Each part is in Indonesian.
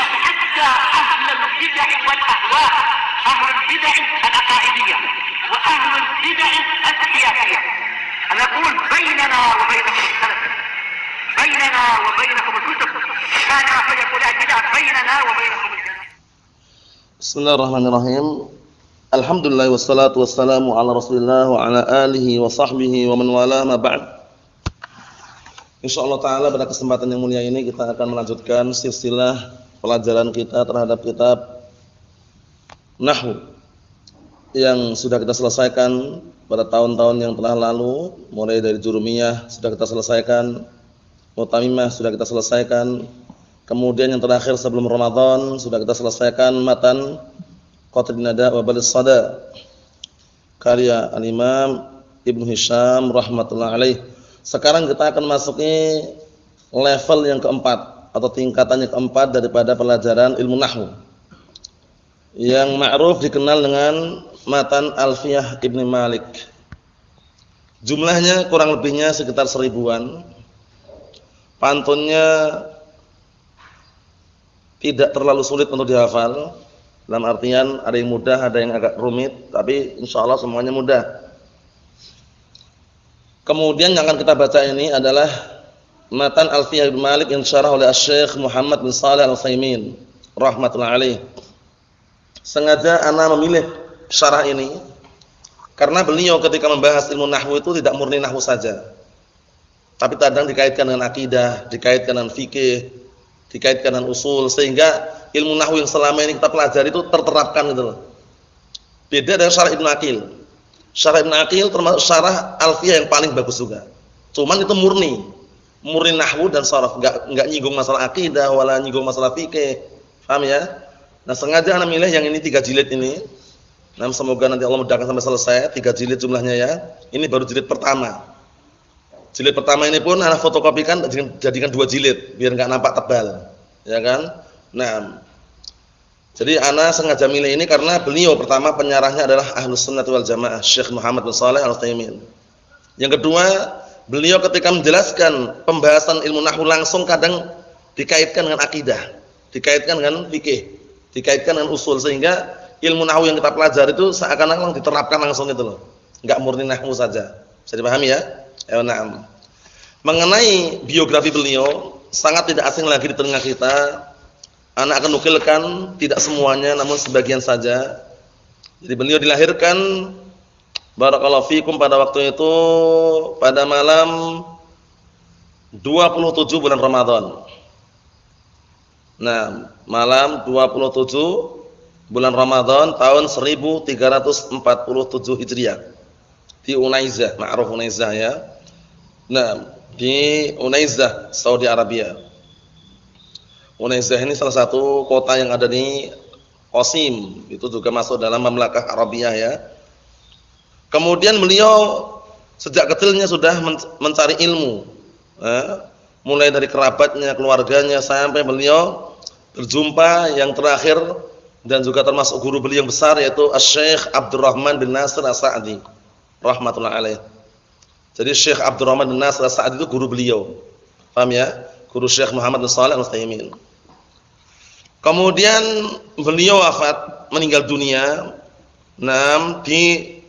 حتى أهل البدع والأهواء، أهل البدع العقائدية وأهل البدع السياسية. أنا أقول بيننا وبينكم السلف، بيننا وبينكم الكتب، كان فيقول البدع بيننا وبينكم الجنة. Bismillahirrahmanirrahim. Alhamdulillah wassalatu wassalamu ala Rasulillah wa ala alihi wa sahbihi wa man wala ma ba'd. Insyaallah taala pada kesempatan yang mulia ini kita akan melanjutkan silsilah pelajaran kita terhadap kitab Nahwu yang sudah kita selesaikan pada tahun-tahun yang telah lalu, mulai dari Jurumiyah sudah kita selesaikan, Mutamimah sudah kita selesaikan, kemudian yang terakhir sebelum Ramadan sudah kita selesaikan matan Qatrin Nada wa Balis Sada karya Al-Imam Ibnu Hisham rahmatullah alaih. Sekarang kita akan masuki level yang keempat atau tingkatan yang keempat daripada pelajaran ilmu nahwu yang ma'ruf dikenal dengan matan Alfiyah Ibnu Malik. Jumlahnya kurang lebihnya sekitar 1000-an. Pantunnya tidak terlalu sulit untuk dihafal. Dalam artian ada yang mudah, ada yang agak rumit, tapi insyaallah semuanya mudah. Kemudian yang akan kita baca ini adalah matan Alfiyah Ibnu Malik yang disyarah oleh Syekh Muhammad bin Shalih Al-Utsaimin rahmatullah alaih. Sengaja ana memilih syarah ini karena beliau ketika membahas ilmu nahwu itu tidak murni nahwu saja. Tapi kadang dikaitkan dengan akidah, dikaitkan dengan fikih, dikaitkan dengan usul, sehingga ilmu nahwu yang selama ini kita pelajari itu terterapkan gitu loh. Beda dengan syarah Ibnu Aqil. Syarah Ibnu Aqil termasuk syarah Alfiyah yang paling bagus juga. Cuman itu murni nahwu dan sharaf, enggak nyinggung masalah akidah wala nyinggung masalah fikih. Paham ya? Nah, sengaja ana milih yang ini 3 jilid ini. Nah, semoga nanti Allah mudahkan sampai selesai, 3 jilid jumlahnya ya. Ini baru jilid pertama. Jilid pertama ini pun ana fotokopikan jadikan 2 jilid biar enggak nampak tebal. Ya kan? Nah, jadi ana sengaja milih ini karena beliau pertama penyarahnya adalah Ahlus Sunnah wal Jamaah, Syekh Muhammad bin Shalih Al-Utsaimin. Yang kedua, beliau ketika menjelaskan pembahasan ilmu nahwu langsung kadang dikaitkan dengan akidah, dikaitkan dengan fikih, dikaitkan dengan usul, sehingga ilmu nahwu yang kita pelajari itu seakan-akan diterapkan langsung itu loh. Enggak murni nahwu saja. Bisa dipahami ya? Na'am. Mengenai biografi beliau sangat tidak asing lagi di telinga kita. Anak akan nukilkan tidak semuanya namun sebagian saja. Jadi beliau dilahirkan barakallahu fikum pada waktu itu pada malam 27 bulan Ramadan. Nah, malam 27 bulan Ramadan tahun 1347 Hijriah di Unaizah, ma'ruf Unaizah ya. Nah, di Unaizah, Saudi Arabia. Unaizah ini salah satu kota yang ada di Qasim, itu juga masuk dalam Mamlakah Arabiyah ya. Kemudian beliau sejak kecilnya sudah mencari ilmu, mulai dari kerabatnya, keluarganya, sampai beliau berjumpa yang terakhir dan juga termasuk guru beliau yang besar yaitu Asy-Syaikh Abdurrahman bin Nasir As-Sa'di rahmatullah alaih. Jadi Syekh Abdurrahman bin Nasir As-Sa'di itu guru beliau. Paham ya? Guru Syekh Muhammad bin Shalih Al-Utsaimin. Kemudian beliau wafat, meninggal dunia di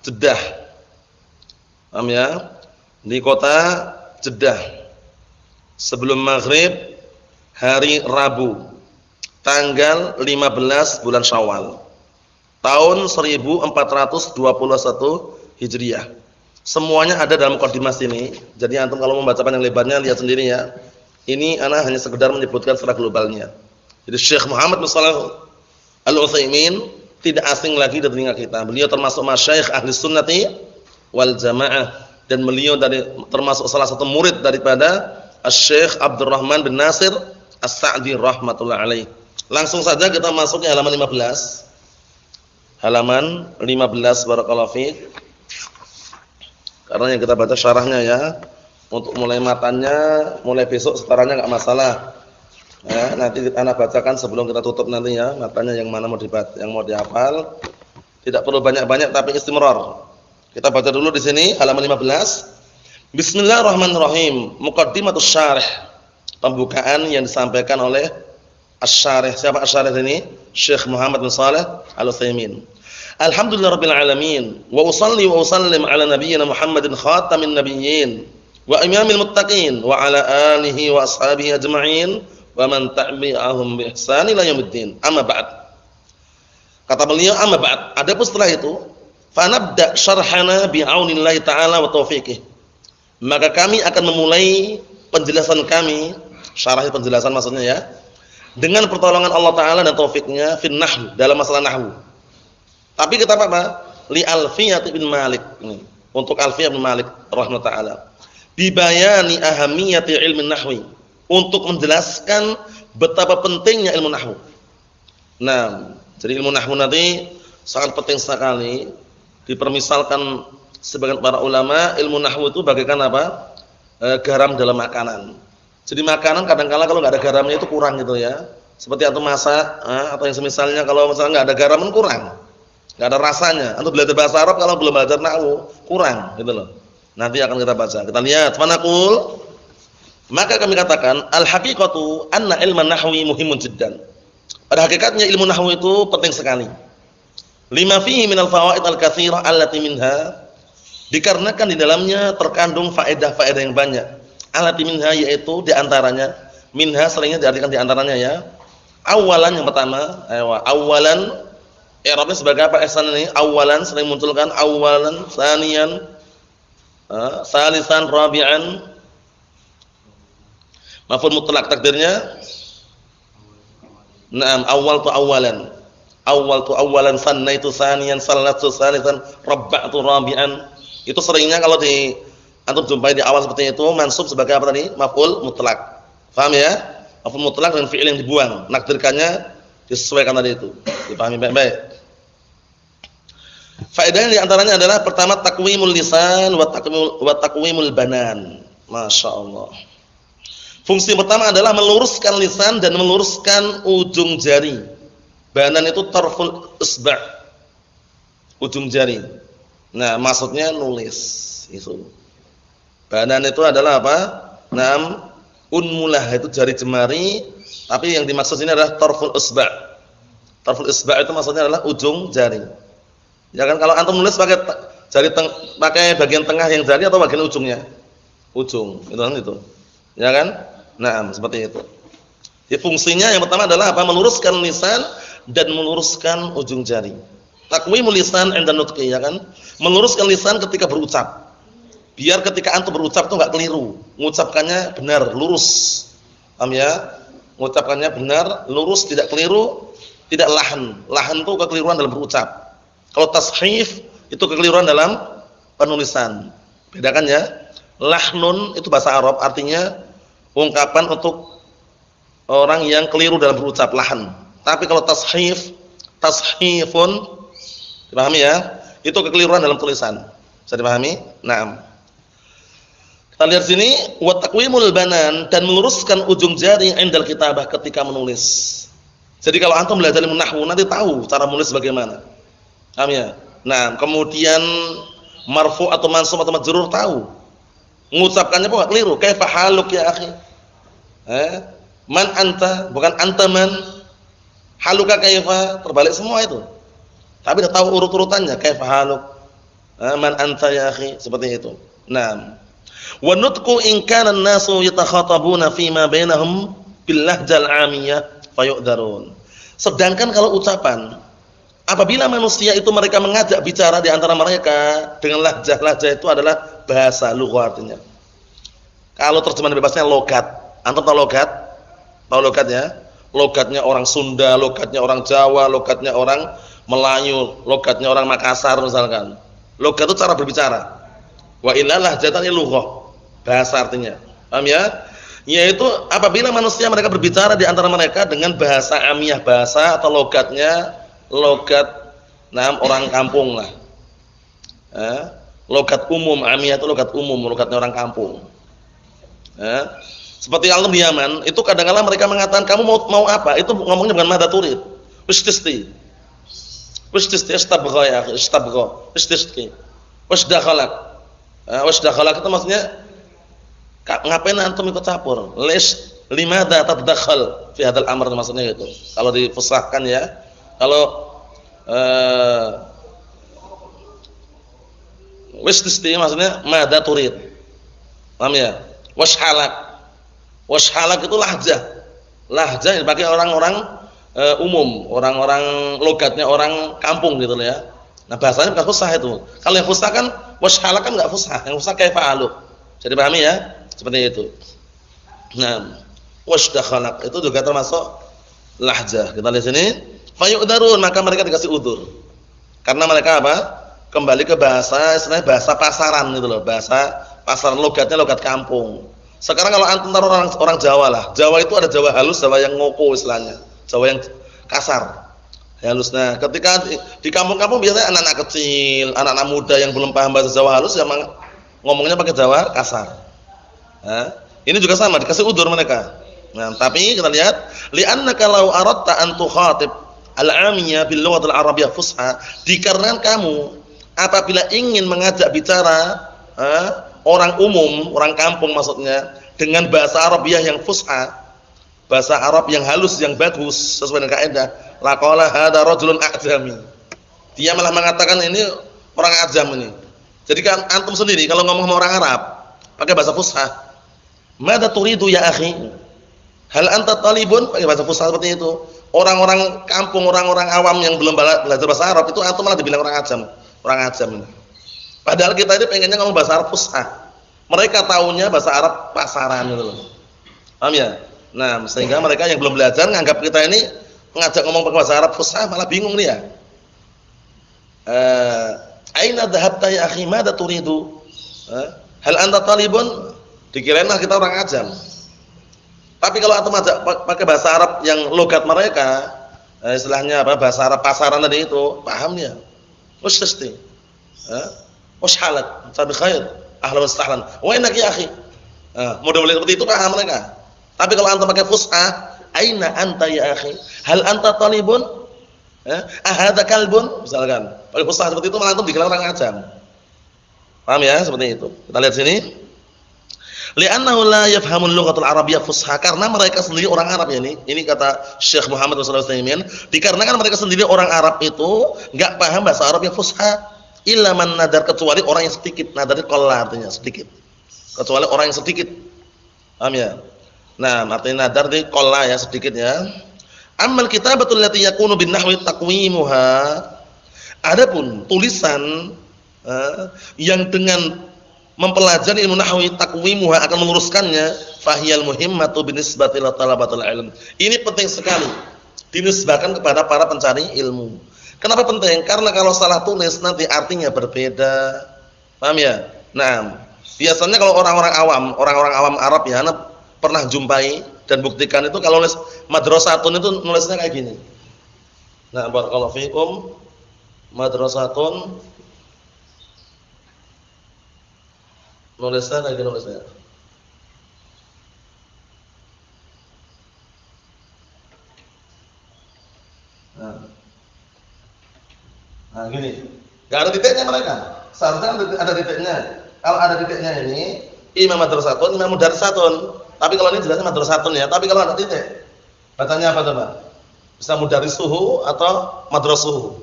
Jeddah. Paham ya? Di kota Jeddah. Sebelum maghrib hari Rabu, tanggal 15 bulan Syawal, tahun 1421 Hijriah. Semuanya ada dalam mukadimah sini. Jadi antum kalau membaca panjang lebarnya lihat sendiri ya. Ini ana hanya sekedar menyebutkan secara globalnya. Jadi Syekh Muhammad bin Shalih Al-Utsaimin tidak asing lagi di telinga kita. Beliau termasuk masyayikh ahli sunnati wal jamaah dan beliau termasuk salah satu murid daripada Asy-Syaikh Abdurrahman bin Nasir As-Sa'di rahmatullah alaih. Langsung saja kita masuk ke halaman 15. Halaman 15 barakallahu fiik. Karena yang kita baca syarahnya ya. Untuk mulai matanya, mulai besok setorannya enggak masalah. Ya, nanti ana bacakan sebelum kita tutup nanti ya, matanya yang mana mau dibaca, yang mau dihafal. Tidak perlu banyak-banyak tapi istimrar. Kita baca dulu di sini halaman 15. Bismillahirrahmanirrahim. Muqaddimatus syarih. Pembukaan yang disampaikan oleh Asy-Syarih. Siapa Asy-Syarih ini? Syekh Muhammad bin Shalih Al-Utsaimin. Alhamdulillahirabbil alamin wa usalli wa usallim ala nabiyyina Muhammadin khatamin nabiyyin wa imamil muttaqin wa ala alihi wa ashabihi ajma'in wa man tabi'ahum bi ihsan ila yaumiddin. Amma ba'd. Kata beliau, amma ba'd. Adapun setelah itu, fa nabda syarhana bi aunillahi ta'ala wa taufiqih. Maka kami akan memulai penjelasan kami, syarah penjelasan maksudnya ya, dengan pertolongan Allah Ta'ala dan taufiknya fin nahwu, dalam masalah nahwu. Tapi kita apa? Li Alfiyah bin Malik. Ini, untuk Alfiyah bin Malik rahimahullah ta'ala. Bibayani ahamiyati ilmi nahwi. Untuk menjelaskan betapa pentingnya ilmu nahwu. Nah, jadi ilmu nahwu nanti sangat penting sekali. Dipermisalkan sebagian para ulama, ilmu nahwu itu bagaikan apa? Garam dalam makanan. Jadi makanan kadang-kala kalau nggak ada garamnya itu kurang gitu ya. Seperti antum masak atau yang semisalnya, kalau misalnya nggak ada garam kan kurang, nggak ada rasanya. Antum belajar bahasa Arab kalau belum belajar nahwu kurang gitu loh. Nanti akan kita baca. Kita lihat. Manaqul. Maka kami katakan al-haqiqatu anna ilman nahwi muhimun jiddan. Pada hakikatnya ilmu nahwu itu penting sekali. Lima fihi minal fawaid al-katsirah allati minha, dikarenakan di dalamnya terkandung faedah-faedah yang banyak. Allati minha, yaitu di antaranya, minha seringnya diartikan di antaranya ya. Awalan, yang pertama, awalan i'rabnya sebagai apa ihsan ini? Awalan sering munculkan awalan, tsaniyan, salisan, rabi'an. Maf'ul mutlaq takdirnya na'am, awal tu awalan. Awal tu awalan, sannaitu tsaniyan, salatu salisan, rabba'tu rabi'an. Itu seringnya kalau di antum jumpai di awal seperti itu mansub sebagai apa tadi? Maf'ul mutlaq. Paham ya? Maf'ul mutlaq dan fi'il yang dibuang. Nakdirkannya disesuaikan tadi itu. Dipahami baik-baik. Faedahnya di antaranya adalah pertama taqwimul lisan wa taqwimul banan. Masyaallah. Fungsi pertama adalah meluruskan lisan dan meluruskan ujung jari. Banan itu tarful isba'. Ujung jari. Nah, maksudnya nulis itu. Banan itu adalah apa? Naam, unmulah itu jari jemari, tapi yang dimaksud sini adalah tarful isba'. Tarful isba' itu maksudnya adalah ujung jari. Ya kan, kalau antum nulis pakai pakai bagian tengah yang jari atau bagian ujungnya? Ujung, itu kan itu. Ya kan? Naam, seperti itu. Jadi fungsinya yang pertama adalah apa? Meluruskan lisan dan meluruskan ujung jari. Taqwimul lisan 'inda nutqi, ya kan? Meluruskan lisan ketika berucap. Biar ketika antum berucap itu enggak keliru, mengucapkannya benar, lurus. Paham ya? Mengucapkannya benar, lurus, tidak keliru, tidak lahan. Lahan itu kekeliruan dalam berucap. Kalau tashif itu kekeliruan dalam penulisan. Bedakan ya. Lahnun itu bahasa Arab, artinya ungkapan untuk orang yang keliru dalam berucap, lahan. Tapi kalau tashif, tashifun, dipahami ya? Itu kekeliruan dalam tulisan. Bisa dipahami? Naam. Kita lihat sini, wa taqwimul banan, dan meluruskan ujung jari indal kitabah ketika menulis. Jadi kalau antum belajar ilmu nahwu nanti tahu cara menulis bagaimana. Paham ya? Nah, kemudian marfu atau mansub atau majrur tahu. Mengucapkannya pun enggak keliru. Kaifa haluk ya akhi? Man anta, bukan anta man. Haluka kaifa, terbalik semua itu. Tapi sudah tahu urut-urutannya, kaifa haluk? Man anta ya akhi, seperti itu. Naam. Wa nutqu in kana an-nasu yatakhatabuna fima bainahum bil lahjal 'amiyah fayu'dzarun. Sedangkan kalau ucapan, apabila manusia itu mereka mengajak bicara di antara mereka dengan lahjah itu adalah bahasa lughat artinya. Kalau terjemahan bebasnya logat. Antum tahu logat? Tahu logat ya? Logatnya orang Sunda, logatnya orang Jawa, logatnya orang Melayu, logatnya orang Makassar misalkan. Logat itu cara berbicara. Wa illa lahjatan lughah. Bahasa artinya. Paham ya? Yaitu apabila manusia mereka berbicara di antara mereka dengan bahasa amiyah, bahasa atau logatnya logat orang kampung lah. Logat umum, amiyah itu logat umum, logatnya orang kampung. Seperti kalau di Yaman, itu kadang-kadang mereka mengatakan kamu mau apa? Itu ngomongnya bukan madza turid. Ististi. Ististi istabgha ya, istabgha. Ististi. Wasdakhalak. Wasdakhalak itu maksudnya ngapain antum ikut campur? Limadha tadakhal fi hadzal amr, maksudnya gitu. Kalau difusahkan ya. Kalau wastishti maksudnya madza turid. Paham ya? Washalak. Washalak itu lahjah. Lahjah dipakai orang-orang umum, orang-orang logatnya orang kampung gitu loh ya. Nah, bahasanya bukan fusah itu. Kalau yang fusah kan washalak kan enggak fusah. Yang fusah kaifa alu. Jadi pahami ya? Seperti itu. Nah, wasdakhalak itu juga termasuk lahjah. Kita lihat sini, fayu'darun, maka mereka dikasih udzur. Karena mereka apa? Kembali ke bahasa, istilahnya bahasa pasaran gitu loh, bahasa pasaran, logatnya logat kampung. Sekarang kalau antum taruh orang Jawa lah. Jawa itu ada Jawa halus, Jawa yang ngoko istilahnya. Jawa yang kasar. Halus. Nah, ketika di kampung-kampung biasanya anak-anak kecil, anak-anak muda yang belum paham bahasa Jawa halus yang ngomongnya pakai Jawa kasar. Nah, ini juga sama, dikasih udzur mereka. Nah, tapi kita lihat, li'annaka law aradta an tukhatib al-'amiyya bil lughatil arabiyyah fusha, dikarenakan kamu apabila ingin mengajak bicara orang umum, orang kampung maksudnya, dengan bahasa Arabiah yang fusha, bahasa Arab yang halus, yang bagus sesuai dengan kaidah, laqala hadza rajulun a'jami. Dia malah mengatakan ini orang ajam ini. Jadi kan antum sendiri kalau ngomong sama orang Arab pakai bahasa fusha, madza turidu ya akhi? Hal anta talibun, pakai bahasa fusha seperti itu. Orang-orang kampung, orang-orang awam yang belum belajar bahasa Arab itu antum malah dibilang orang ajam. Orang ajam ini. Padahal kita ini pengennya ngomong bahasa Arab fusha. Mereka taunya bahasa Arab pasaran gitu loh. Paham ya? Nah, sehingga mereka yang belum belajar nganggap kita ini ngajak ngomong pakai bahasa Arab fusha, malah bingung dia. Aina dhahabta ya akhi, madza turidu? Hal anta talibun? Dikirainlah kita orang ajam. Tapi kalau antum ajak pakai bahasa Arab yang logat mereka, istilahnya apa? Bahasa Arab pasaran tadi itu, paham dia. Wastashti. Washalat, sabi khair, ahlan wa sahlan. Wa innaka ya akhi. Mudah-mudahan seperti itu paham mereka. Tapi kalau antum pakai fusha, aina anta ya akhi? Hal anta talibun? Ahadza kalbun? Misalkan. Pakai fusha seperti itu malah antum dikira orang ajam. Paham ya? Seperti itu. Kita lihat sini. Li'annahu la yafhamul lughatul arabiyyah fusha, karena mereka sendiri orang Arab ya ini. Ini kata Syekh Muhammad sallallahu alaihi wasallam, dikarenakan mereka sendiri orang Arab itu enggak paham bahasa Arab yang fusha, illa man nadar, kecuali orang yang sedikit. Nadar itu qalla artinya sedikit. Kecuali orang yang sedikit. Paham ya? Nah, artinya nadar itu qalla ya, sedikit ya. Ammal kitabatul lati yakunu bin nahwi taqwimuha. Adapun tulisan yang dengan mempelajari ilmu nahwi taqwimuha akan meluruskannya, fahiyal muhimmatu binisbati ila talabatul ilm. Ini penting sekali dinisbahkan kepada para pencari ilmu. Kenapa penting? Karena kalau salah tulis nanti artinya berbeda. Paham ya? Nah, biasanya kalau orang-orang awam Arab ya, Anda pernah jumpai dan buktikan itu kalau nulis madrasatun itu nulisnya kayak gini. Nah, barakallahu fikum, madrasatun nulisnya kayak gini nulisnya. Nah gini, nggak ada titiknya mereka. Seharusnya ada titiknya. Kalau ada titiknya ini, imam madrasatun, imam mudarsatun. Tapi kalau ini jelasnya madrasatun ya. Tapi kalau ada titik, bacanya apa coba? Bisa mudarrisuhu atau madrasuhu.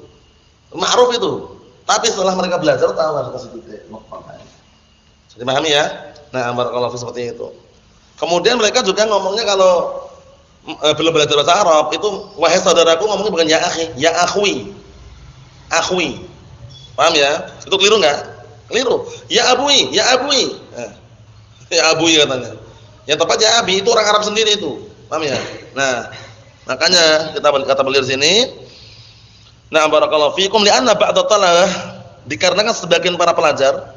Ma'ruf itu. Tapi setelah mereka belajar tahu harus kasih titik. Jadi pahami ya? Nah, barakallahu fi seperti itu. Kemudian mereka juga ngomongnya kalau belum belajar bahasa Arab itu, wahai saudaraku, ngomongnya bukan ya akhi, ya akhwi. Akhwi. Paham ya? Itu keliru enggak? Keliru. Ya abui, ya abui. Ya abui katanya. Yang tepat ya abi, itu orang Arab sendiri itu. Paham ya? Nah, makanya kita kata beliau di sini, nah barakallahu fikum, li'anna ba'da talabah, dikarenakan sebagian para pelajar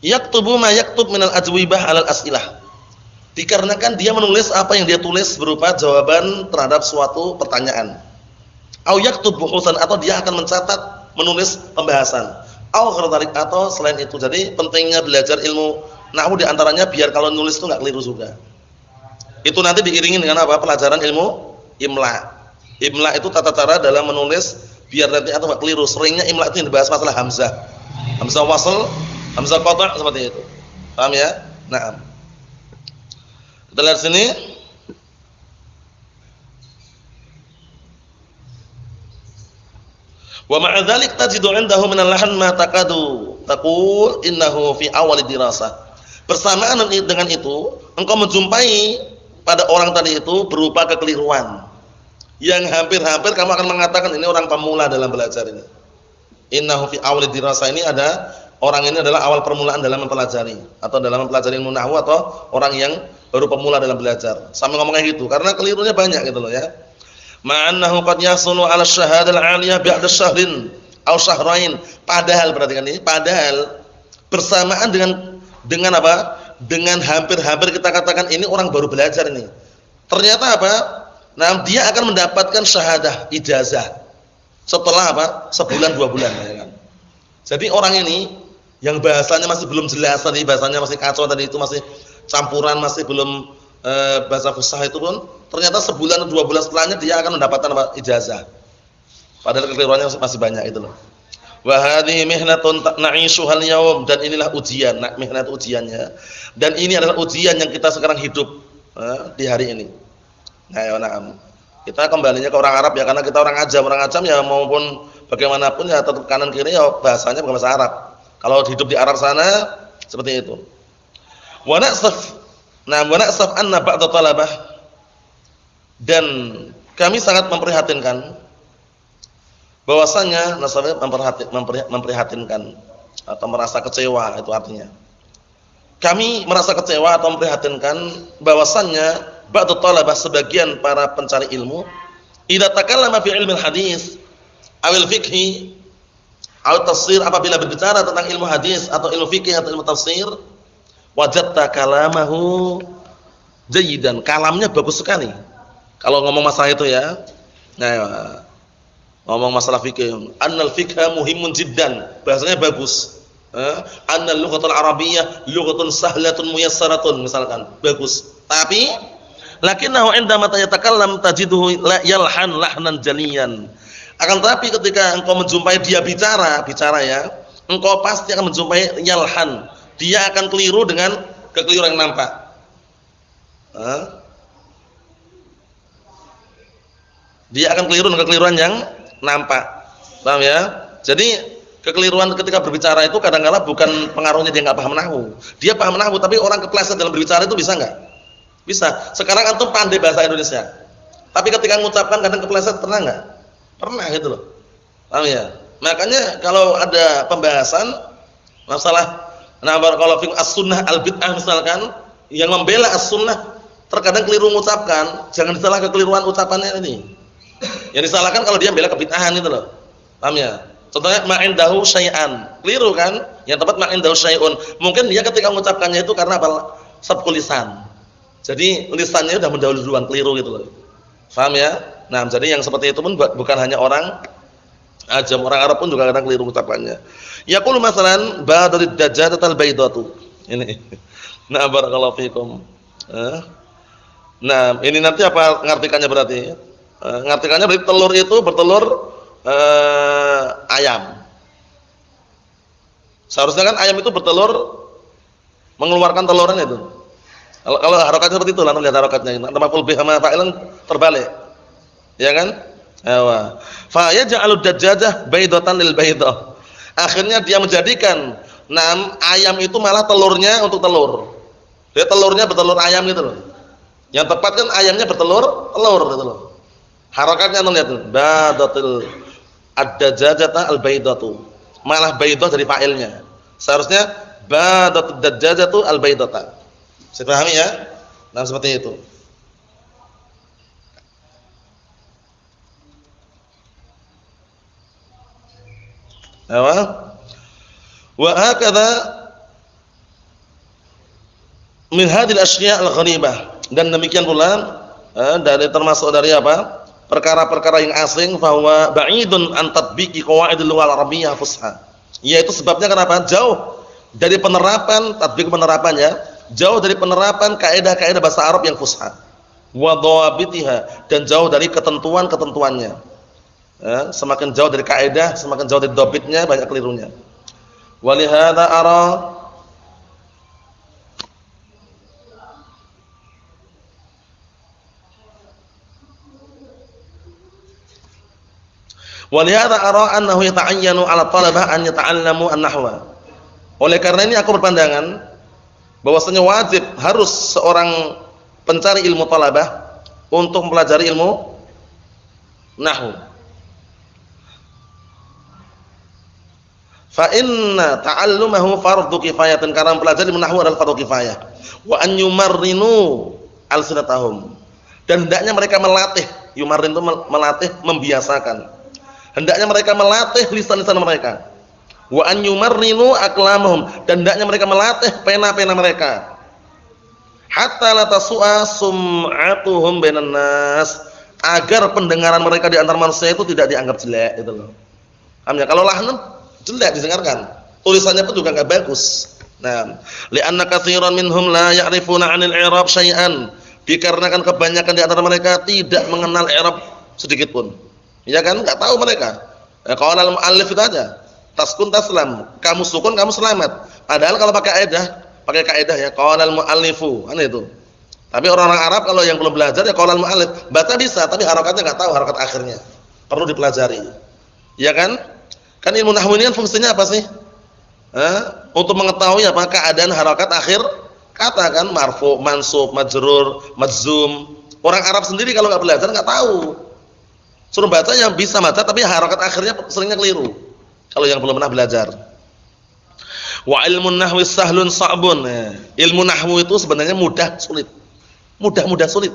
yaktubu ma yaktub minal ajwibah 'alal as'ilah. Dikarenakan dia menulis apa yang dia tulis berupa jawaban terhadap suatu pertanyaan. Au yaktub buhusan, atau dia akan mencatat, menulis pembahasan. Au ghairu atau selain itu. Jadi pentingnya belajar ilmu nahwu di antaranya biar kalau nulis itu enggak keliru juga. Itu nanti diiringi dengan apa? Pelajaran ilmu imla. Imla itu tata cara dalam menulis biar nanti atau enggak keliru. Seringnya imla itu yang dibahas masalah hamzah. Hamzah wasl, hamzah qata' seperti itu. Paham ya? Nah. Kita lihat sini. Wa ma'a dzalik tajidu 'indahu min al-lahan ma taqadu taqul innahu fi awal dirasah. Bersamaan dengan itu, engkau menjumpai pada orang tadi itu berupa kekeliruan yang hampir-hampir kamu akan mengatakan ini orang pemula dalam belajar ini. Innahu fi awal dirasah, ini ada orang ini adalah awal permulaan dalam mempelajari atau dalam mempelajari ilmu nahwu atau orang yang baru pemula dalam belajar. Sampai ngomong kayak gitu karena kelirunya banyak gitu loh ya. Ma'annahu qad yahsulu 'ala asy-syahadah al-'aliyah ba'da syahrin aw syahrain. Padahal perhatikan ini, padahal bersamaan dengan apa? Dengan hampir-hampir kita katakan ini orang baru belajar ini. Ternyata apa? Nah, dia akan mendapatkan syahadah, ijazah setelah apa? Sebulan 2 bulan ya kan. Jadi orang ini yang bahasanya masih belum jelas tadi, bahasanya masih kacau tadi itu, masih campuran, masih belum bahasa fusah itu pun ternyata sebulan atau 2 bulan setelahnya dia akan mendapatkan apa? Ijazah. Padahal kekeliruannya masih banyak itu loh. Wa hadhihi mihnatun na'ishuhal yaum, dan inilah ujian, mihnat ujiannya. Dan ini adalah ujian yang kita sekarang hidup di hari ini. Nah, kita kembalinya ke orang Arab ya, karena kita orang ajam ya, maupun bagaimanapun ya tetap kanan kiri ya bahasanya bukan bahasa Arab. Kalau hidup di Arab sana seperti itu. Wa na'saf anna ba'd talabah, dan kami sangat memprihatinkan bahwasanya nasabah memprihatinkan atau merasa kecewa, itu artinya kami merasa kecewa atau memprihatinkan bahwasanya ba'd talabah, sebagian para pencari ilmu, idza takallama fi ilmi hadis awil fikhi aw tafsir, apabila berbicara tentang ilmu hadis atau ilmu fikih atau ilmu tafsir, wajadta kalamahu jayyidan, kalamnya bagus sekali kalau ngomong masalah itu ya. Nah, ngomong masalah fikih, annal fikha muhimun jiddan, bahasanya bagus. Annal lughatul arabiyyah lughatun sahlatun muyassaratun, misalkan bagus. Tapi lakinnahu indama yatakallam tajiduhu yalhan lahnan jaliyan. Akan tapi ketika engkau menjumpai dia bicara ya, engkau pasti akan menjumpai yalhan. Dia akan keliru dengan kekeliruan yang nampak. Dia akan keliru dengan kekeliruan yang nampak. Paham ya? Jadi kekeliruan ketika berbicara itu kadang-kadang bukan pengaruhnya dia enggak paham nahwu. Dia paham nahwu tapi orang kepleset dalam berbicara itu bisa enggak? Bisa. Sekarang antum pandai bahasa Indonesia. Tapi ketika mengucapkan kadang kepleset, pernah enggak? Pernah gitu loh. Paham ya? Makanya kalau ada pembahasan masalah kalau fi as-sunnah al-bid'ah misalkan, yang membela as-sunnah terkadang keliru mengucapkan, jangan disalah kekeliruan ucapannya ini. Yang disalahkan kalau dia membela kebid'ahan itu loh. Paham ya? Contohnya ma'indahu syai'an. Keliru kan? Yang tepat ma'indahu syai'un. Mungkin dia ketika mengucapkannya itu karena apa? Sabqul lisan. Jadi lisannya sudah mendahului duluan, keliru gitu loh. Paham ya? Nah, jadi yang seperti itu pun bukan hanya orang ajam, orang Arab pun juga kadang keliru ucapannya. Yaqulu masalan ba'darid dajjajatal baydatu. Ini. Nah, barakallahu fikum. Nah, ini nanti apa ngartikannya berarti? Ngartikannya berarti telur itu bertelur ayam. Seharusnya kan ayam itu bertelur mengeluarkan telurnya itu. Kalau harokatnya seperti itu, lah lihat harokatnya. Maf'ul bih sama fa'ilan terbalik. Ya kan? Ewa. Fa yaj'alud dajjajah baydatan lil baydah. Akhirnya dia menjadikan ayam itu malah telurnya untuk telur. Dia telurnya bertelur ayam gitu loh. Yang tepat kan ayamnya bertelur gitu loh. Harokatnya lihat tuh. Badatil ad-dajjajata al-baydatu. Malah baydah dari fa'ilnya. Seharusnya badatud dajjajatu al-baydata. Saya pahami ya? Nah, seperti itu. Wa hakadha min hadhil asya' al-gharibah, dan demikian pula dari termasuk dari apa? Perkara-perkara yang asing, bahwa ba'idun an tatbiqi qawaidil lughah al-arabiyyah fusha. Yaitu sebabnya kenapa? Jauh dari penerapan, tatbiq penerapannya, jauh dari penerapan kaidah-kaidah bahasa Arab yang fusha. Wa dhawabitiha, dan jauh dari ketentuan-ketentuannya. Semakin jauh dari kaidah, semakin jauh dari dhabitnya, banyak kelirunya. Walihada ara Wa lihadza ara annahu yata'ayyanu 'ala talabah an yata'allamu an-nahwa. Oleh karena ini aku berpandangan bahwasanya wajib harus seorang pencari ilmu talabah untuk mempelajari ilmu nahwu. Fa inna ta'allumahu fardhu kifayah, karena mempelajari ilmu nahwu adalah fardhu kifayah. Wa an yumarrinu alsinatahum, dan hendaknya mereka melatih, yumarrin itu melatih, membiasakan. Hendaknya mereka melatih lisan-lisan mereka. Wa an yumarrinu aqlamahum, dan hendaknya mereka melatih pena-pena mereka. Hatta la tasua sum'atuhum bainan nas, agar pendengaran mereka di antara manusia itu tidak dianggap jelek, gitu loh. Paham ya? Kalau lahn jelek didengarkan, tulisannya pun juga enggak bagus. Nah, li'anna katsiran minhum la ya'rifuna 'anil i'rab syai'an, dikarenakan kebanyakan di antara mereka tidak mengenal i'rab sedikit pun. Ya kan? Enggak tahu mereka. Qala al-muallif itu aja. Taskun taslam, kamu sukun kamu selamat. Padahal kalau pakai kaidah ya, qala al-muallifu, kan itu. Tapi orang-orang Arab kalau yang belum belajar ya qala al-muallif, baca bisa tapi harakatnya enggak tahu harokat akhirnya. Perlu dipelajari. Ya kan? Kan ilmu nahwu ini kan fungsinya apa sih? Untuk mengetahui apa keadaan harokat akhir kata, kan, marfu, mansub, majrur, majzum. Orang Arab sendiri kalau enggak belajar enggak tahu. Suruh baca yang bisa baca tapi harokat akhirnya seringnya keliru kalau yang belum pernah belajar. Wa ilmun nahwi sahlun sa'bun. Ilmu nahwu itu sebenarnya mudah sulit. Mudah sulit.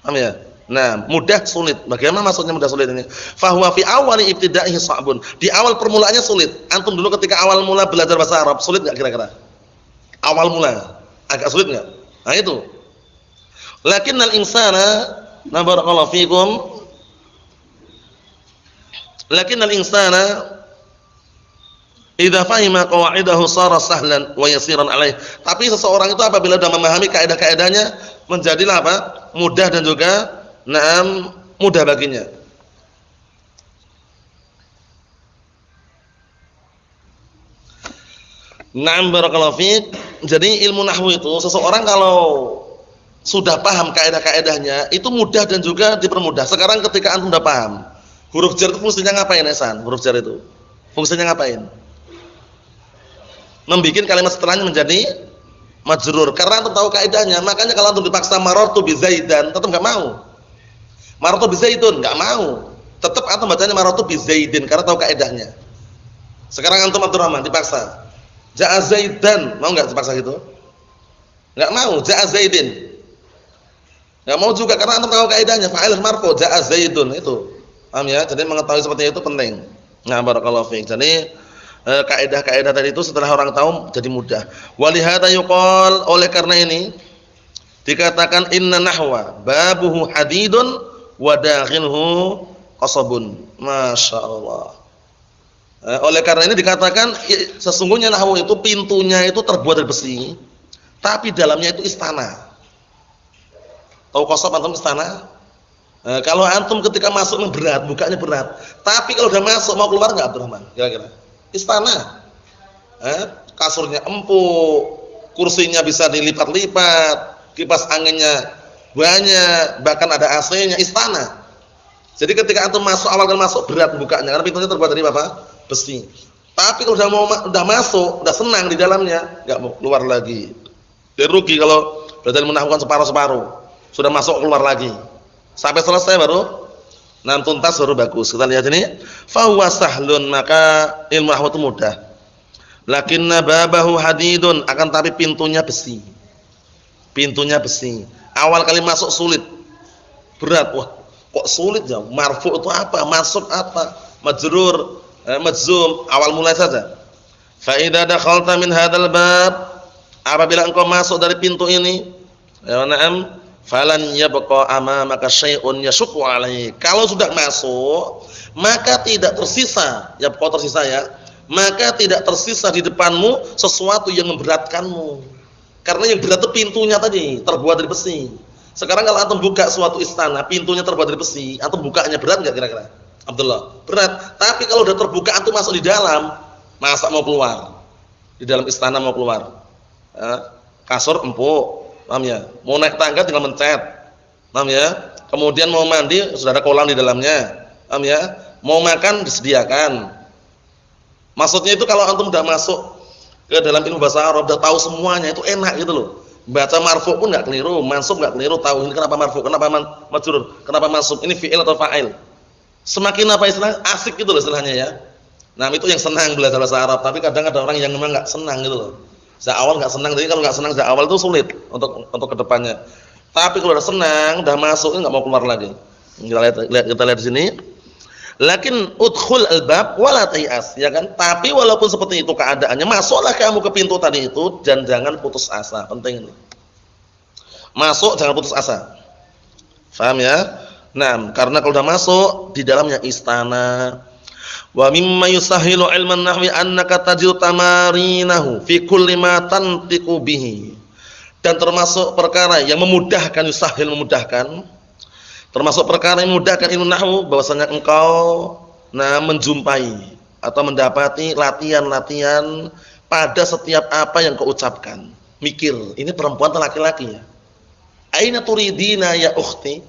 Paham ya? Nah, mudah sulit. Bagaimana maksudnya mudah sulit ini? Fa huwa fi awali ibtida'ihi sa'bun. Di awal permulaannya sulit. Antum dulu ketika awal mula belajar bahasa Arab, sulit enggak kira-kira? Awal mula agak sulit enggak? Nah itu. Lakinnal insana, na barakallahu fikum, lakinnal insana idza fahima qawaidahu sara sahlan wa yasiran alaih. Tapi seseorang itu apabila sudah memahami kaidah-kaidahnya menjadilah apa? Mudah dan juga mudah baginya. Na'am barakallahu fiik. Jadi ilmu nahwu itu seseorang kalau sudah paham kaidah-kaidahnya itu mudah dan juga dipermudah. Sekarang ketika antum sudah paham, huruf jar itu fungsinya ngapain, Esan? Huruf jar itu fungsinya ngapain? Membikin kalimat setelahnya menjadi majrur. Karena antum tahu kaidahnya, makanya kalau antum dipaksa marartu bi Zaidan, tetap enggak mau. Marartu bi Zaidun enggak mau. Tetap antum bacanya marartu bi Zaidin karena tahu kaidahnya. Sekarang antum Abdurrahman dipaksa Ja'a Zaidan, mau enggak dipaksa gitu? Enggak mau. Ja'a Zaidin, enggak mau juga karena antum tahu kaidahnya, fa'il marfu, Ja'a Zaidun itu. Paham ya? Jadi mengetahui seperti itu penting. Nah, barakallahu fiik. Jadi kaidah-kaidah tadi itu setelah orang tahu jadi mudah. Walihada yuqal, oleh karena ini dikatakan inna nahwa babuhu hadidun wa dakhilhu qasabun. Masyaallah. Oleh karena ini dikatakan sesungguhnya nahwu itu pintunya itu terbuat dari besi, tapi dalamnya itu istana. Tahu qasab antum istana? Kalau antum ketika masuk berat, bukanya berat. Tapi kalau udah masuk mau keluar enggak, Abdurrahman? Kira-kira. Istana. Kasurnya empuk, kursinya bisa dilipat-lipat, kipas anginnya banyak, bahkan ada AC-nya, istana. Jadi ketika antum masuk, awal kan masuk berat bukanya karena pintunya terbuat dari apa? Besi. Tapi kalau udah masuk, udah senang di dalamnya, enggak mau keluar lagi. Dia rugi kalau belajar menahukan separuh-separuh. Sudah masuk keluar lagi. Sampai selesai baru tuntas baru bagus. Kita lihat ini, fa huwa sahlun, maka ilmu nahwu itu mudah. Lakinna babahu hadidun, akan tapi pintunya besi. Pintunya besi. Awal kali masuk sulit. Berat. Wah, kok sulit ya? Marfu itu apa? Masuk apa? Majrur, majzum, awal mulai saja. Fa idza dakhalta min hadzal bab, apabila engkau masuk dari pintu ini, ya na'am, falan yabqa amamaka syai'un yashqu 'alaik. Kalau sudah masuk, maka tidak tersisa, yabqa tersisa ya, maka tidak tersisa di depanmu sesuatu yang memberatkanmu. Karena yang berat itu pintunya tadi, terbuat dari besi. Sekarang kalau antum buka suatu istana, pintunya terbuat dari besi, antum bukanya berat enggak kira-kira? Abdullah, berat. Tapi kalau udah terbuka antum masuk di dalam, masa mau keluar? Di dalam istana mau keluar. Kasur empuk, paham ya? Mau naik tangga tinggal mencet. Paham ya? Kemudian mau mandi sudah ada kolam di dalamnya. Paham ya? mau makan disediakan. Maksudnya itu kalau antum udah masuk ke dalam ilmu bahasa Arab, udah tahu semuanya, itu enak gitu loh. Baca marfu pun enggak keliru, mansub enggak keliru, tahu ini kenapa marfu, kenapa majrur, kenapa mansub, ini fi'il atau fa'il. Semakin apa istilah asik gitu loh istilahnya ya. Nah, itu yang senang belajar bahasa Arab, tapi kadang ada orang yang memang enggak senang gitu loh. Sejak awal enggak senang, jadi kalau enggak senang sejak awal itu sulit untuk kedepannya. Tapi kalau udah senang, udah masuk, enggak mau keluar lagi. Kita lihat di sini. Lakin udkhul albab wala tayas, ya kan? Tapi walaupun seperti itu keadaannya, masuklah kamu ke pintu tadi itu dan jangan putus asa. Penting ini. Masuk jangan putus asa. Paham ya? Nah, karena kalau udah masuk di dalamnya istana. Wa mimma yusahhilu ilman nahwi annaka tajidu tamarinahu fi kulli ma tantiqu bihi. Dan termasuk perkara yang memudahkan, yusahhil memudahkan. Termasuk perkara yang memudahkan ilmu nahwu bahwasanya engkau menjumpai atau mendapati latihan-latihan pada setiap apa yang kau ucapkan. Mikir, ini perempuan atau laki-laki ya? Aina turidina ya ukhti?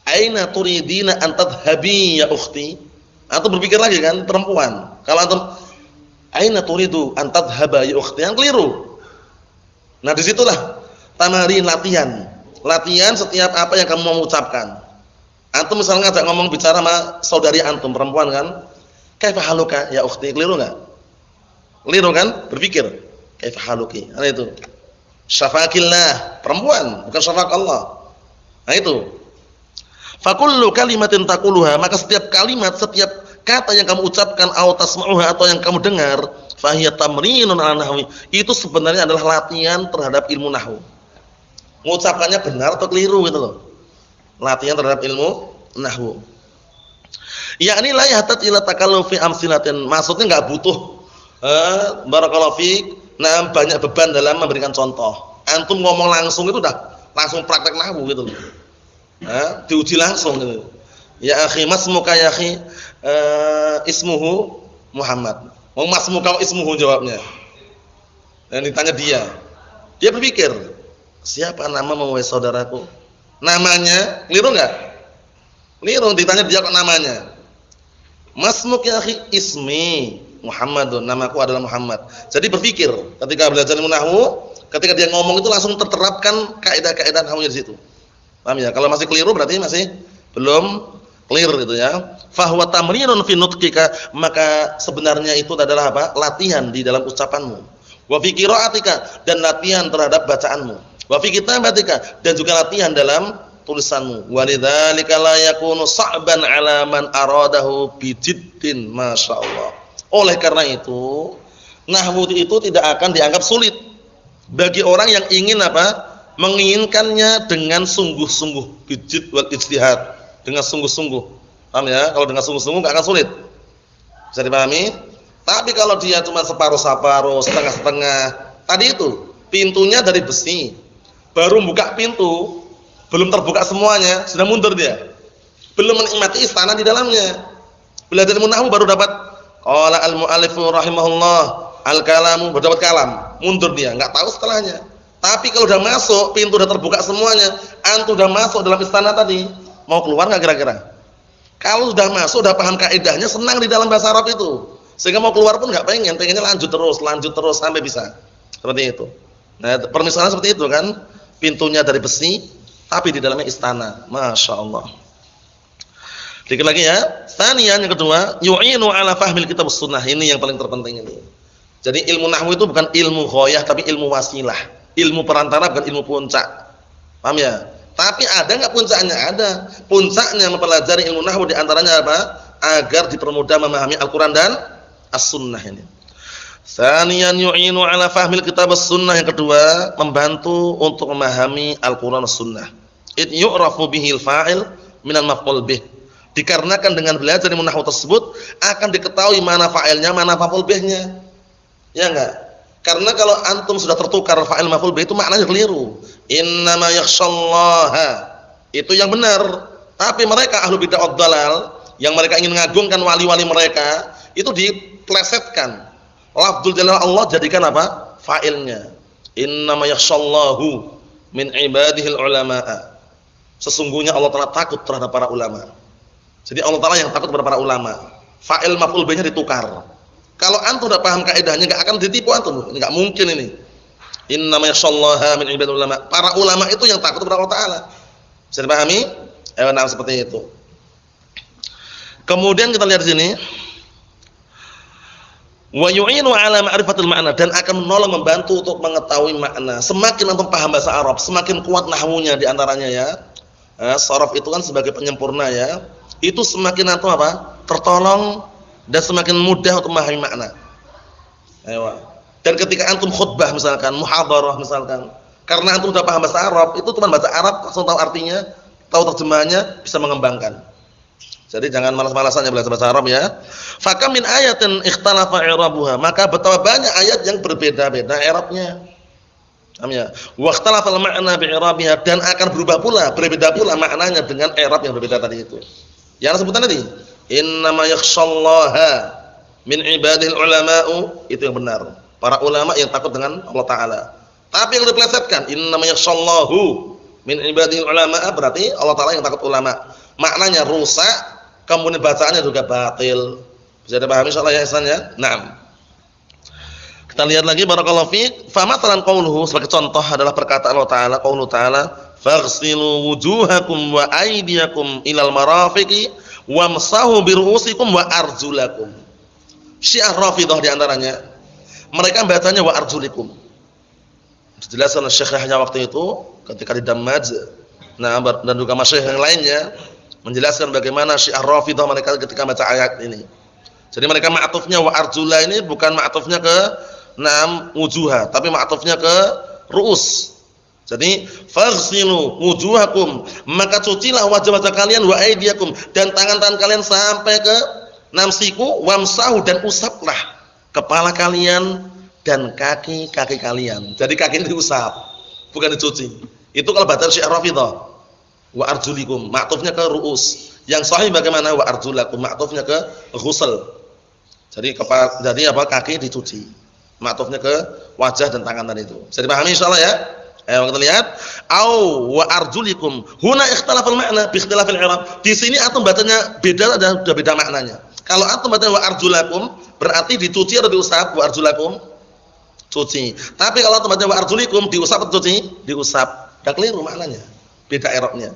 Aina turidina an tadhhabi ya ukhti? Atau berpikir lagi kan perempuan. Kalau antum aina turidu an tadhhaba ya ukhti, yang keliru. Nah, disitulah tamarin latihan. Latihan setiap apa yang kamu mau ucapkan. Antum misalnya ngajak ngomong bicara sama saudari antum perempuan kan? Kaifa haluka ya ukhti? Keliru enggak? Keliru kan? Berpikir. Kaifa haluki? Nah itu. Syafaqillah, perempuan, bukan syafaq Allah. Nah itu. Fa kullu kalimatin taquluha, maka setiap kalimat, setiap kata yang kamu ucapkan au tasma'uha atau yang kamu dengar, fa hiya tamrinun 'ala nahwi. Itu sebenarnya adalah latihan terhadap ilmu nahwu. Mengucapkannya benar atau keliru gitu loh. Latihan terhadap ilmu nahwu. Yakni la yahtat ila takalluf fi amsilatin. Maksudnya enggak butuh barakallahu fiik, banyak beban dalam memberikan contoh. Antum ngomong langsung itu udah langsung praktek nahwu gitu loh. Diuji langsung gitu. Ya akhi masmuka ya akhi, ismuhu Muhammad. Mau masmuka ismuhu jawabnya. Dan ditanya dia. Dia berpikir, siapa nama wahai saudaraku? Namanya, keliru enggak? Keliru, ditanya dia kok namanya. Masmuk ya akhi, ismi Muhammadun, namaku adalah Muhammad. Jadi berpikir ketika belajar ilmu nahwu, ketika dia ngomong itu langsung terterapkan kaidah-kaidah nahwu di situ. Paham ya? Kalau masih keliru berarti masih belum clear gitu ya. Fa huwa tamrinun fi nutqika, maka sebenarnya itu adalah apa? Latihan di dalam ucapanmu. Wa fi qira'atika, dan latihan terhadap bacaanmu. Wa fi kitabatika, dan juga latihan dalam tulisanmu. Wa lidzalika la yakunu sa'ban 'ala man aradahu bi jiddin, masyaallah. Oleh karena itu, nahwu itu tidak akan dianggap sulit bagi orang yang ingin apa? Menginginkannya dengan sungguh-sungguh, bi jidd wal ijtihad, dengan sungguh-sungguh. Paham ya? Kalau dengan sungguh-sungguh enggak akan sulit. Bisa dipahami? Tapi kalau dia cuma separuh-separuh, setengah-setengah, tadi itu pintunya dari besi. Baru buka pintu, belum terbuka semuanya, sudah mundur dia. Belum menikmati istana di dalamnya. Belajar ilmu nahwu baru dapat qala al-mu'allif rahimahullah, al-kalamu, baru dapat kalam, mundur dia, enggak tahu setelahnya. Tapi kalau udah masuk, pintu udah terbuka semuanya, antum udah masuk dalam istana tadi, mau keluar enggak kira-kira? Kalau sudah masuk, udah paham kaidahnya, senang di dalam bahasa Arab itu. Sehingga mau keluar pun enggak pengennya lanjut terus sampai bisa. Seperti itu. Nah, permisalan seperti itu kan? Pintunya dari besi, tapi di dalamnya istana. Masya Allah. Dikit lagi ya. Tsaniyan, yang kedua, yu'inu ala fahmil kitab sunnah. Ini yang paling terpenting ini. Jadi ilmu nahwu itu bukan ilmu ghayah, tapi ilmu wasilah. Ilmu perantara, bukan ilmu puncak. Paham ya? Tapi ada enggak puncaknya? Ada. Puncaknya mempelajari ilmu nahwu di antaranya apa? Agar dipermudah memahami Al-Qur'an dan As-Sunnah ini. Tsaniyan yu'inu ala fahmil kitab as-sunnah, yang kedua membantu untuk memahami Al-Qur'an as-sunnah. It yu'rafu bihil fa'il minal maf'ul bih. Dikarenakan dengan belajar ilmu nahwu tersebut akan diketahui mana fa'ilnya, mana maf'ul bihnya. Ya enggak? Karena kalau antum sudah tertukar fa'il maf'ul bih itu maknanya keliru. Innama yakhshallaha, itu yang benar. Tapi mereka ahlu bid'ah wad-dhalal yang mereka ingin mengagungkan wali-wali mereka, itu diplesetkan. Lafdzul jalal Allah jadikan apa? Fa'ilnya. Innama yakhshallahu min ibadihil ulama'a. Sesungguhnya Allah Ta'ala takut terhadap para ulama. Jadi Allah Ta'ala yang takut kepada para ulama. Fa'il maf'ul bihnya ditukar. Kalau antum tidak paham kaidahnya enggak akan ditipu antum. Ini enggak mungkin ini. Innama yakhshallaha min ibadil ulama. Para ulama itu yang takut kepada Allah Ta'ala. Bisa dipahami? Nah, seperti itu. Kemudian kita lihat di sini. Wa yu'inu 'ala ma'rifatil ma'na, dan akan menolong membantu untuk mengetahui makna. Semakin antum paham bahasa Arab, semakin kuat nahwunya di antaranya ya. Sharaf itu kan sebagai penyempurna ya. Itu semakin antum apa? Tertolong dan semakin mudah untuk memahami makna. Ayo. Dan ketika antum khutbah misalkan, muhadharah misalkan, karena antum sudah paham bahasa Arab, itu cuma baca Arab langsung tahu artinya, tahu terjemahannya, bisa mengembangkan. Jadi jangan malas-malasan ya belajar bahasa Arab ya. Fakam min ayatin ikhtalafa i'rabuha, maka betapa banyak ayat yang berbeda-beda i'rabnya. Paham ya? Wa ikhtalafa al-ma'na bi'irabiha, dan akan berubah pula, berbeda pula maknanya dengan i'rab yang berbeda tadi itu. Yang sebutan tadi, innama yakhshallaha min ibadil ulama'u, itu yang benar. Para ulama yang takut dengan Allah Ta'ala. Tapi yang dipelesetkan, innama yakhshallahu min ibadil ulama'a, berarti Allah Ta'ala yang takut ulama. Maknanya rusak, kemudian bacaannya juga batil. Bisa dipahami insyaallah ya Ihsan ya? Naam. Kita lihat lagi barakallahu fiik, fa mathalan qauluhu, sebagai contoh adalah perkataan Allah Ta'ala, qaulu Ta'ala, faghsilu wujuhakum wa aydiyakum ilal marafiqi wamsahu bi ru'usikum wa arjulakum. Syiah Rafidhah di antaranya, mereka bacanya wa arjulikum. Dijelaskan oleh Syekh Yahya waktu itu ketika di Dammaj. Nah, dan juga masyayikh yang lainnya menjelaskan bagaimana Syiah Rafidhah mereka ketika baca ayat ini. Jadi mereka ma'tufnya wa arjula ini bukan ma'tufnya ke naam wujuha, tapi ma'tufnya ke ru'us. Jadi faghsilu wujuhakum, maka cucilah wajah-wajah kalian, wa aydiyakum, dan tangan-tangan kalian sampai ke naam siku, wamsahu, dan usaplah kepala kalian dan kaki-kaki kalian. Jadi kaki ini diusap, bukan dicuci. Itu kalau baca Syiah Rafidhah. Wa arjulikum, ma'tufnya ke ru'us. Yang sahih bagaimana? Wa arjulakum, ma'tufnya ke ghusl. Jadi kepala, jadi apa? Kaki dicuci. Ma'tufnya ke wajah dan tangan tadi itu. Bisa dipahami insyaallah ya? Ayo kita lihat. Au wa arjulikum. Huna ikhtilafal ma'na bi ikhtilafil i'rab. Di sini antum bacanya beda, dan sudah beda maknanya. Kalau antum baca wa arjulakum, berarti dicuci atau diusap? Wa arjulakum, cuci. Tapi kalau antum baca wa arjulikum, diusap atau cuci? Diusap. Enggak keliru maknanya. Beda i'rabnya.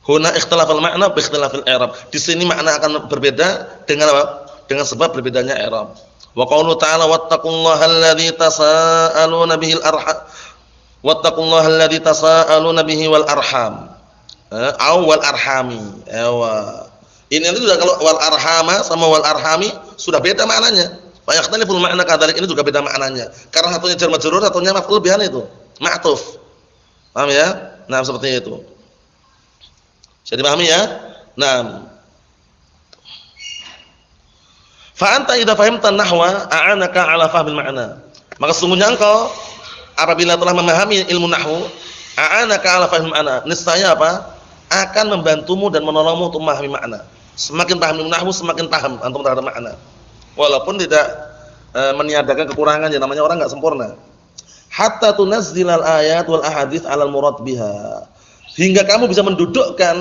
Huna ikhtilafal ma'na bi ikhtilafil i'rab. Di sini makna akan berbeda dengan apa? Dengan sebab berbedanya i'rab. Wa qaulu ta'ala wattaqullaha alladzi tasaaluna bihil arham. Wattaqullaha alladzi tasaaluna bihi wal arham. Aw wal arhami. Ini nanti sudah, kalau wal arhama sama wal arhami sudah beda maknanya. Fa yakhtaliful ma'na kadzalik, ini juga beda maknanya. Karena satunya jar majrur, satunya maf'ul bihi itu. Ma'tuf. Paham ya? Nah, seperti itu. Bisa dipahami ya? Nah. Fa anta idza fahimta nahwa a'anaka 'ala fahmil ma'na. Maka sesungguhnya engkau apabila telah memahami ilmu nahwu, a'anaka 'ala fahmil ma'na, niscaya apa? Akan membantumu dan menolongmu untuk memahami makna. Semakin paham ilmu nahwu, semakin paham antum terhadap makna. Walaupun tidak meniadakan kekurangan, ya namanya orang enggak sempurna. Hatta tunazzilal ayat wal ahadits 'alal murad biha. Hingga kamu bisa mendudukkan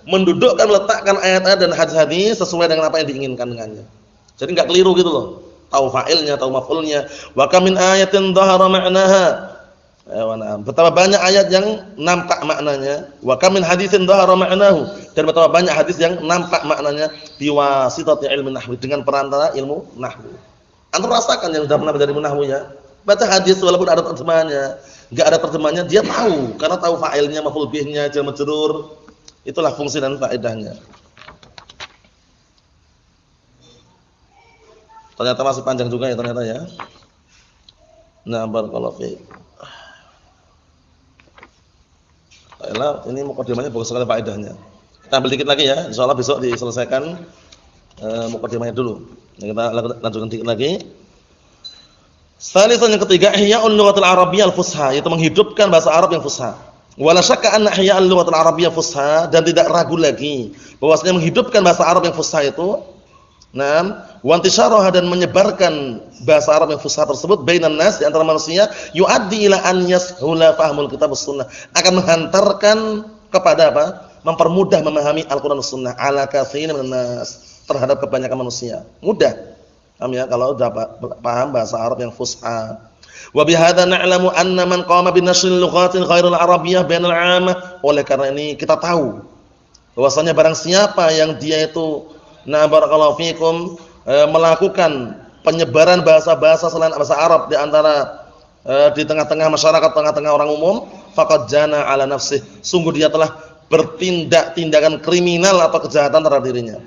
meletakkan ayat-ayat dan hadis-hadis sesuai dengan apa yang diinginkan dengannya. Jadi enggak keliru gitu loh. Tahu fa'ilnya, tahu maf'ulnya. Wa kam min ayatin dhahara ma'naha. Betapa banyak ayat yang nampak maknanya. Wa kam min haditsin dhahara ma'nahu. Dan betapa banyak hadis yang nampak maknanya biwasitati ilmi nahwi, dengan perantara ilmu nahwu. Antum rasakan yang sudah pernah belajar ilmu nahwu ya. Baca hadis walaupun ada terjemahannya, enggak ada terjemahannya, dia tahu karena tahu fa'ilnya, maf'ul bihnya, jar majrur. Itulah fungsi dan faedahnya. Ternyata masih panjang juga ya ternyata ya. Nah, barakallahu fiik. Baiklah, ini mukadimahnya bagus sekali faedahnya. Kita ambil dikit lagi ya, insyaallah besok diselesaikan mukadimahnya dulu. Kita lanjutkan dikit lagi. Salisan yang ketiga, ihya'ul lughatil arabiyyah al-fusha, yaitu menghidupkan bahasa Arab yang fusha. Wala syakka anna ihya'ul lughatil arabiyyah fusha, dan tidak ragu lagi bahwasanya menghidupkan bahasa Arab yang fusha itu, wa intisyaraha, dan menyebarkan bahasa Arab yang fusha tersebut bainan nas, di antara manusia, yuaddi ila an yashula fahmul kitab was sunnah, akan menghantarkan kepada apa? mempermudah memahami Al-Qur'an dan Sunnah ala katsirin minan nas, terhadap kebanyakan manusia. Mudah. Paham ya kalau sudah paham bahasa Arab yang fusha. Wa bihadza na'lamu anna man qama bi nashril lughatil ghairil arabiyyah bainal 'ammah. Oleh karena ini kita tahu bahwasanya barang siapa yang dia itu barakallahu fikum melakukan penyebaran bahasa-bahasa selain bahasa Arab di antara di tengah-tengah masyarakat, tengah-tengah orang umum, faqad jana 'ala nafsih. Sungguh dia telah bertindak tindakan kriminal atau kejahatan terhadap dirinya.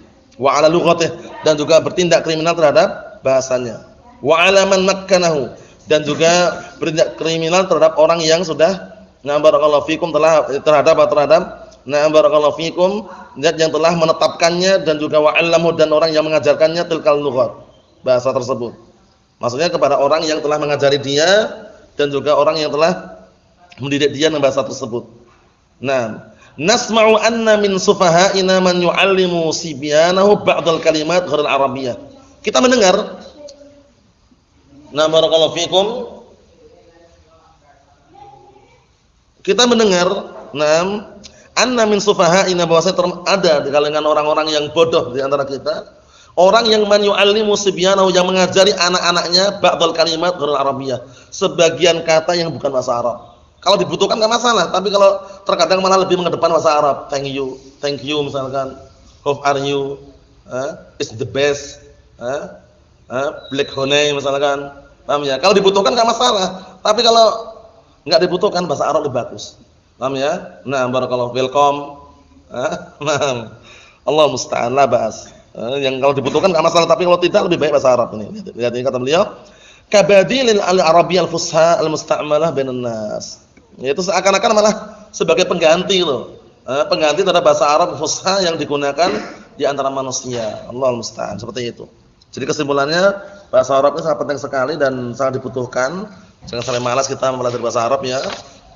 Wa 'ala lughatih, dan juga bertindak kriminal terhadap bahasanya. Wa 'ala man makkanahu, dan juga bertindak kriminal terhadap orang yang sudah barakallahu fikum telah terhadap barakallahu fikum zat yang telah menetapkannya, dan juga wa 'allamu, dan orang yang mengajarkannya tilkal lughat, bahasa tersebut. Maksudnya kepada orang yang telah mengajari dia dan juga orang yang telah mendidik dia dengan bahasa tersebut. Nah, nasma'u anna min sufaha'ina man yu'allimu sibyanahu ba'dal kalimat ghairil arabiyyah. Kita mendengar barakallahu fikum, kita mendengar anna min sufaha'ina, bahwasanya ada di kalangan orang-orang yang bodoh di antara kita, orang yang man yu'allimu sibyanahu, yang mengajari anak-anaknya ba'dal kalimat ghairil arabiyyah, sebagian kata yang bukan bahasa Arab. Kalau dibutuhkan enggak masalah, tapi kalau terkadang malah lebih mengedepan bahasa Arab. Thank you misalkan. How are you? Is the best. Black honey misalkan. Paham ya? Kalau dibutuhkan enggak masalah, tapi kalau enggak dibutuhkan bahasa Arab lebih bagus. Paham ya? Nah, barakallahu welcome. Nah, Allah musta'an, la ba'as. Yang kalau dibutuhkan enggak masalah, tapi kalau tidak lebih baik bahasa Arab ini. Lihat ini kata beliau, kabadilil al-arabiyyal fusha al-musta'malah bainan nas. Itu seakan-akan malah sebagai pengganti loh. Pengganti terhadap bahasa Arab fusha yang digunakan di antara manusia. Allahul musta'an, seperti itu. Jadi kesimpulannya, bahasa Arab ini sangat penting sekali dan sangat dibutuhkan. Jangan sampai malas kita mempelajari bahasa Arab ya.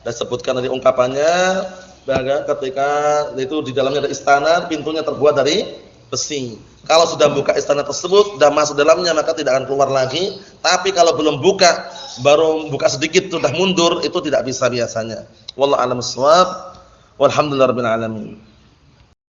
Dan sebutkan tadi ungkapannya, bahwa ketika itu di dalamnya ada istana, pintunya terbuat dari besi. Kalau sudah buka istana tersebut, sudah masuk dalamnya, maka tidak akan keluar lagi. Tapi kalau belum buka, baru buka sedikit sudah mundur, itu tidak bisa biasanya. Wallahu a'lam bissawab. Walhamdulillahirabbil alamin.